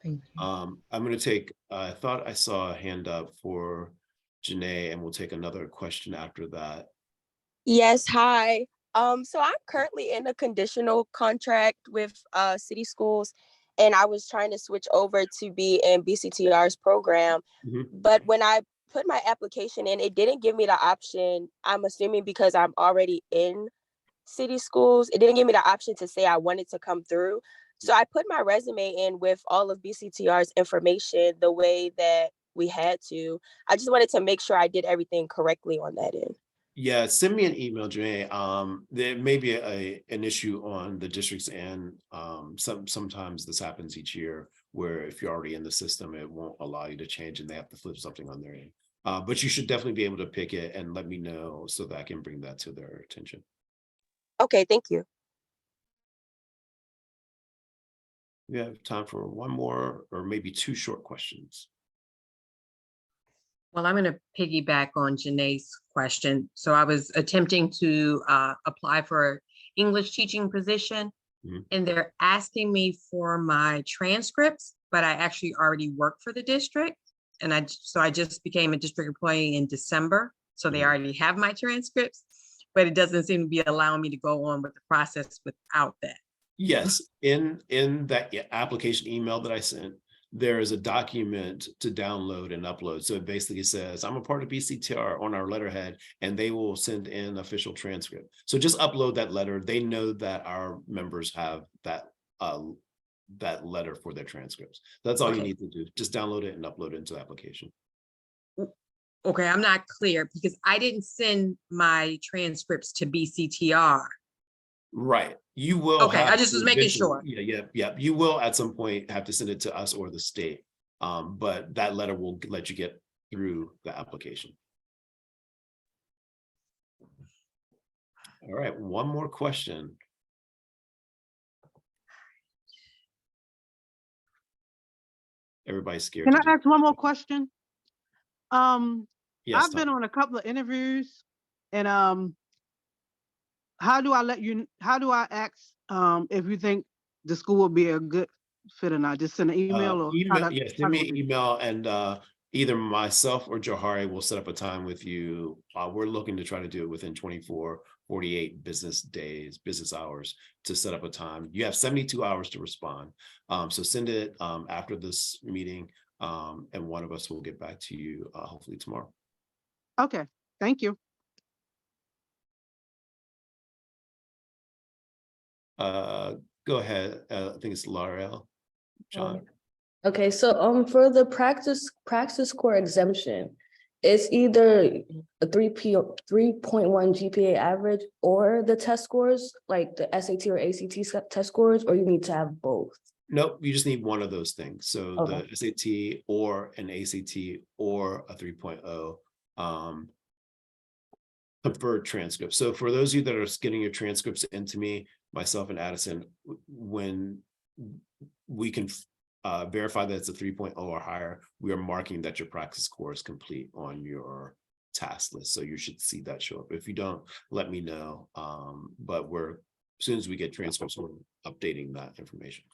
S10: Thank you.
S1: I'm going to take, I thought I saw a hand up for Janae, and we'll take another question after that.
S11: Yes, hi. So I'm currently in a conditional contract with city schools, and I was trying to switch over to be in BCTR's program. But when I put my application in, it didn't give me the option. I'm assuming because I'm already in city schools, it didn't give me the option to say I wanted to come through. So I put my resume in with all of BCTR's information the way that we had to. I just wanted to make sure I did everything correctly on that end.
S1: Yeah, send me an email, Janae. There may be an issue on the district's end. Sometimes this happens each year where if you're already in the system, it won't allow you to change and they have to flip something on their end. But you should definitely be able to pick it and let me know so that I can bring that to their attention.
S11: Okay, thank you.
S1: We have time for one more or maybe 2 short questions.
S12: Well, I'm going to piggyback on Janae's question. So I was attempting to apply for English teaching position, and they're asking me for my transcripts, but I actually already work for the district. And I just became a district employee in December. So they already have my transcripts, but it doesn't seem to be allowing me to go on with the process without that.
S1: Yes, in that application email that I sent, there is a document to download and upload. So it basically says, I'm a part of BCTR on our letterhead, and they will send in official transcript. So just upload that letter. They know that our members have that letter for their transcripts. That's all you need to do. Just download it and upload it into the application.
S12: Okay, I'm not clear because I didn't send my transcripts to BCTR.
S1: Right. You will.
S12: Okay, I just was making sure.
S1: Yeah. You will at some point have to send it to us or the state. but that letter will let you get through the application. All right, one more question. Everybody's scared.
S8: Can I ask one more question?
S1: Yes,
S8: I've been on a couple of interviews, and how do I ask if you think the school will be a good fit or not? Just send an email or
S1: yes, send me an email, and either myself or Johari will set up a time with you. We're looking to try to do it within 24, 48 business days, business hours, to set up a time. You have 72 hours to respond. So send it after this meeting, and one of us will get back to you hopefully tomorrow.
S8: Okay, thank you.
S1: Go ahead. I think it's L'Oreal. John.
S13: Okay, so for the practice core exemption, it's either a 3.1 GPA average or the test scores, like the SAT or ACT test scores, or you need to have both.
S1: Nope, you just need one of those things. So
S13: Okay.
S1: the SAT or an ACT or a 3.0 preferred transcript. So for those of you that are getting your transcripts into me, myself and Addison, when we can verify that it's a 3.0 or higher, we are marking that your practice core is complete on your task list. So you should see that show up. If you don't, let me know. But as soon as we get transcripts, we're updating that information.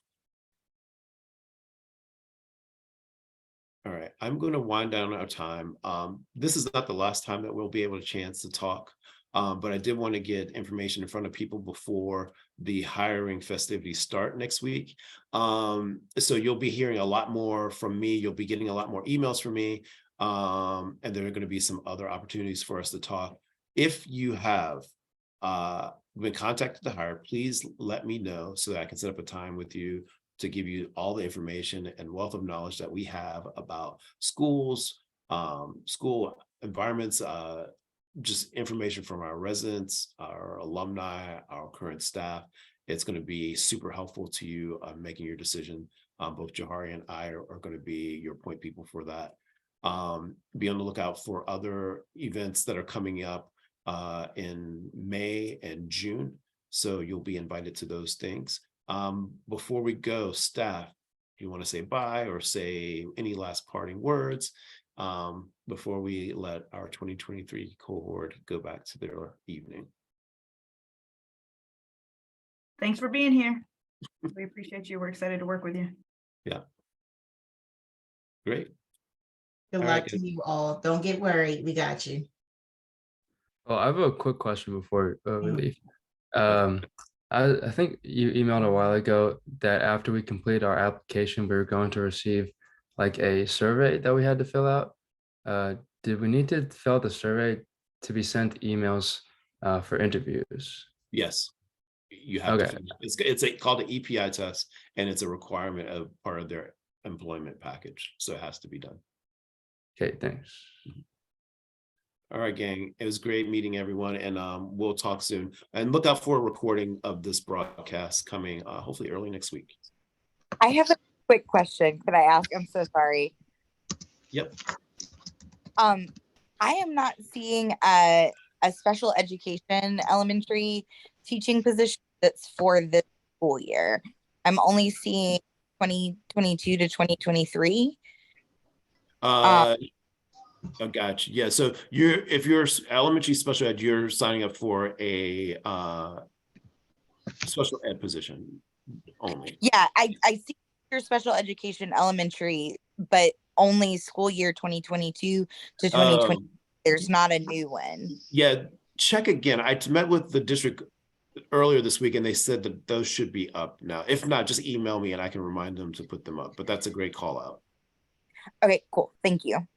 S1: All right, I'm going to wind down our time. This is not the last time that we'll be able to chance to talk, but I did want to get information in front of people before the hiring festivities start next week. So you'll be hearing a lot more from me. You'll be getting a lot more emails from me, and there are going to be some other opportunities for us to talk. If you have been contacted to hire, please let me know so that I can set up a time with you to give you all the information and wealth of knowledge that we have about schools, school environments, just information from our residents, our alumni, our current staff. It's going to be super helpful to you making your decision. Both Johari and I are going to be your point people for that. Be on the lookout for other events that are coming up in May and June. So you'll be invited to those things. Before we go, staff, if you want to say bye or say any last parting words before we let our 2023 cohort go back to their evening.
S4: Thanks for being here. We appreciate you. We're excited to work with you.
S1: Yeah. Great.
S2: Good luck to you all. Don't get worried. We got you.
S14: Well, I have a quick question before we leave. I think you emailed a while ago that after we complete our application, we were going to receive like a survey that we had to fill out. Did we need to fill out the survey to be sent emails for interviews?
S1: Yes, you have to. It's called the EPI test, and it's a requirement of part of their employment package. So it has to be done.
S14: Okay, thanks.
S1: All right, gang. It was great meeting everyone, and we'll talk soon. And look out for a recording of this broadcast coming hopefully early next week.
S15: I have a quick question. Could I ask? I'm so sorry.
S1: Yep.
S15: I am not seeing a special education elementary teaching position that's for this school year. I'm only seeing 2022 to 2023.
S1: I got you. Yeah. So if you're elementary special ed, you're signing up for a special ed position only.
S15: Yeah, I see your special education elementary, but only school year 2022 to 2020. There's not a new one.
S1: Yeah, check again. I met with the district earlier this week, and they said that those should be up now. If not, just email me and I can remind them to put them up. But that's a great call out.
S15: Okay, cool. Thank you.